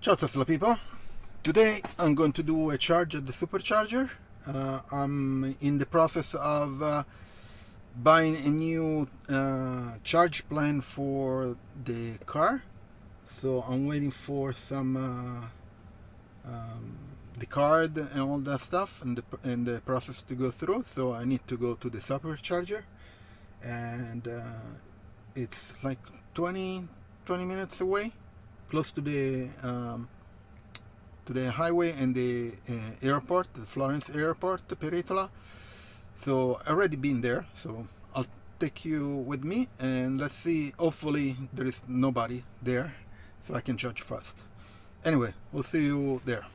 Ciao Tesla people! Today I'm going to do a charge at the supercharger. I'm in the process of buying a new charge plan for the car. So I'm waiting for some the card and all that stuff and the process to go through. So I need to go to the supercharger, and it's like 20 minutes away, close to the highway and the airport, the Florence airport, Peritola. So I already been there, so I'll take you with me and let's see. Hopefully there is nobody there, so I can charge fast. Anyway, we'll see you there.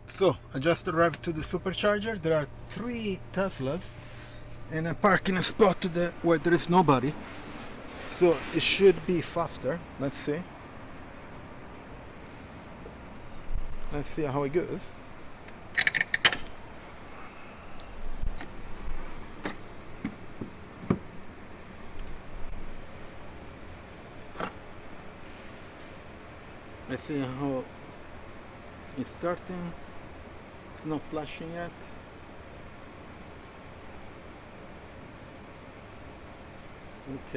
So I just arrived to the supercharger. There are 3 Teslas and I park in a spot where there is nobody, so it should be faster. Let's see how it goes. Let's see how it's starting. It's not flashing yet.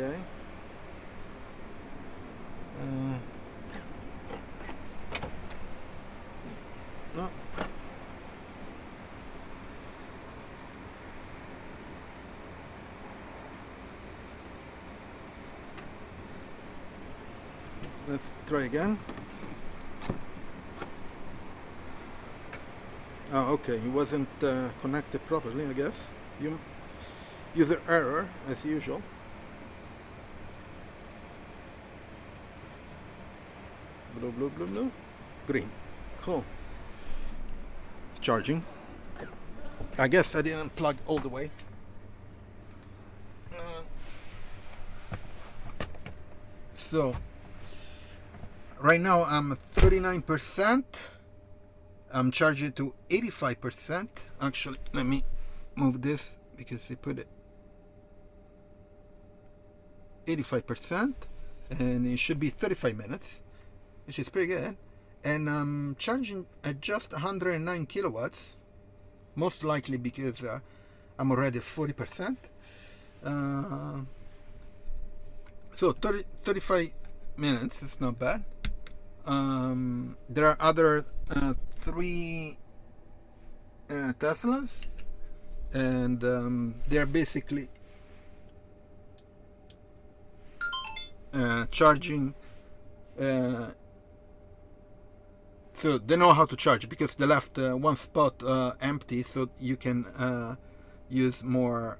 Okay. No. Let's try again. Oh, okay, it wasn't connected properly, I guess. User error, as usual. Blue, blue, blue, blue. Green. Cool. It's charging. I guess I didn't plug all the way. So, right now I'm at 39%. I'm charging to 85%. Actually, let me move this because they put it 85%, and it should be 35 minutes, which is pretty good. And I'm charging at just 109 kilowatts, most likely because I'm already at 40%. So 35 minutes is not bad. There are other 3 Teslas, and they're basically charging. So they know how to charge because they left one spot empty, so you can use more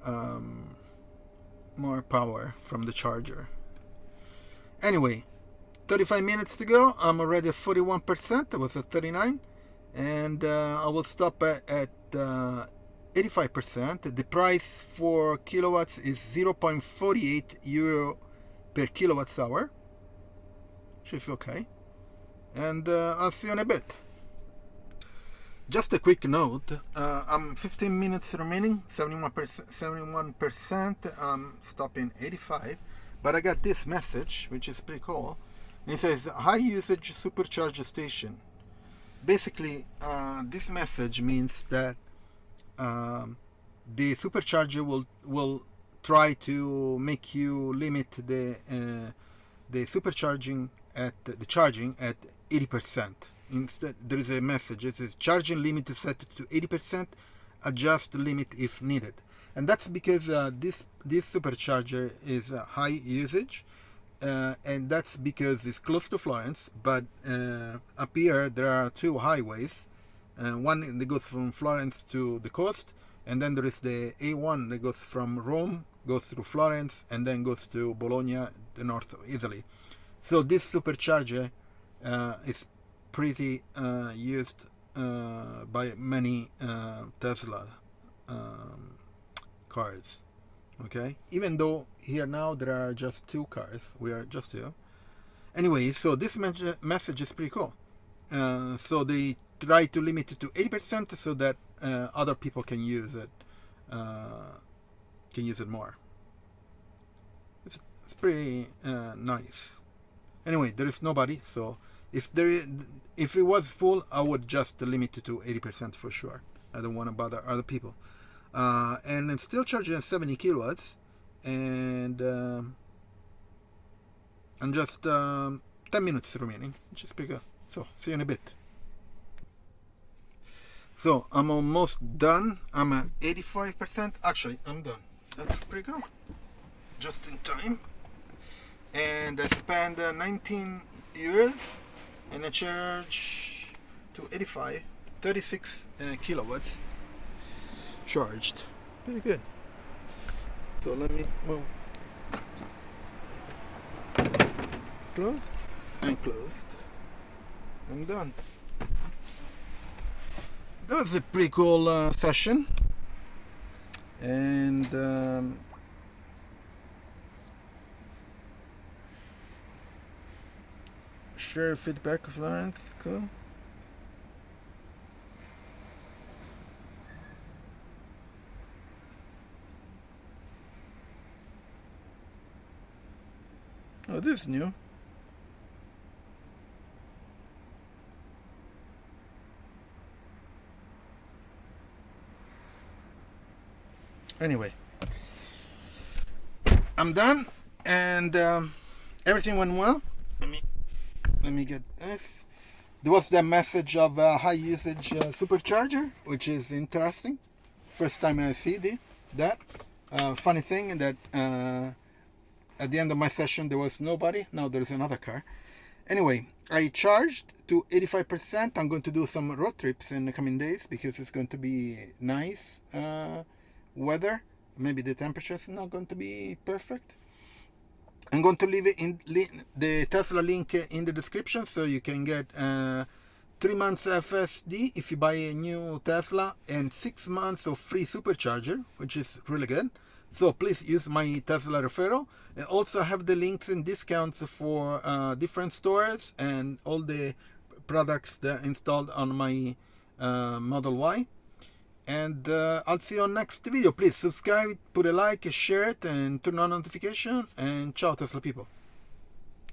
power from the charger. Anyway, 35 minutes to go. I'm already at 41%. I was at 39, and I will stop at 85%. The price for kilowatts is 0.48 euro per kilowatt hour, which is okay. And I'll see you in a bit. Just a quick note, I'm 15 minutes remaining, 71%, I'm stopping 85, but I got this message, which is pretty cool. It says, high usage supercharger station. Basically, this message means that the supercharger will try to make you limit the supercharging at the charging at 80%. Instead, there is a message. It says charging limit is set to 80%. Adjust the limit if needed. And that's because this supercharger is high usage, and that's because it's close to Florence. But up here there are 2 highways. One that goes from Florence to the coast, and then there is the A1 that goes from Rome, goes through Florence, and then goes to Bologna, the north of Italy. So this supercharger is pretty used by many Tesla cars. Okay, even though here now there are just 2 cars, we are just 2. Anyway, so this message is pretty cool. So they try to limit it to 80% so that other people can use it. More. It's pretty nice. Anyway, there is nobody, so if it was full, I would just limit it to 80% for sure. I don't want to bother other people. And I'm still charging at 70 kilowatts, and I'm just 10 minutes remaining, which is pretty good. So see you in a bit. So I'm almost done. I'm at 85%. Actually, I'm done. That's pretty good. Just in time. And I spent 19 euros, and I charge to 36 kilowatts charged. Pretty good. So let me move. Closed and closed. I'm done. That was a pretty cool session, and share feedback, Florence. Cool. Oh, this is new. Anyway, I'm done, and everything went well. Let me get this. There was the message of high usage supercharger, which is interesting. First time I see that. Funny thing that at the end of my session there was nobody. Now there's another car. Anyway, I charged to 85%. I'm going to do some road trips in the coming days because it's going to be nice weather. Maybe the temperature is not going to be perfect. I'm going to leave it in the Tesla link in the description, so you can get 3 months FSD if you buy a new Tesla, and 6 months of free supercharger, which is really good. So please use my Tesla referral. I also have the links and discounts for different stores and all the products that are installed on my Model Y. And I'll see you on next video. Please subscribe, put a like, share it, and turn on notification. And ciao Tesla people.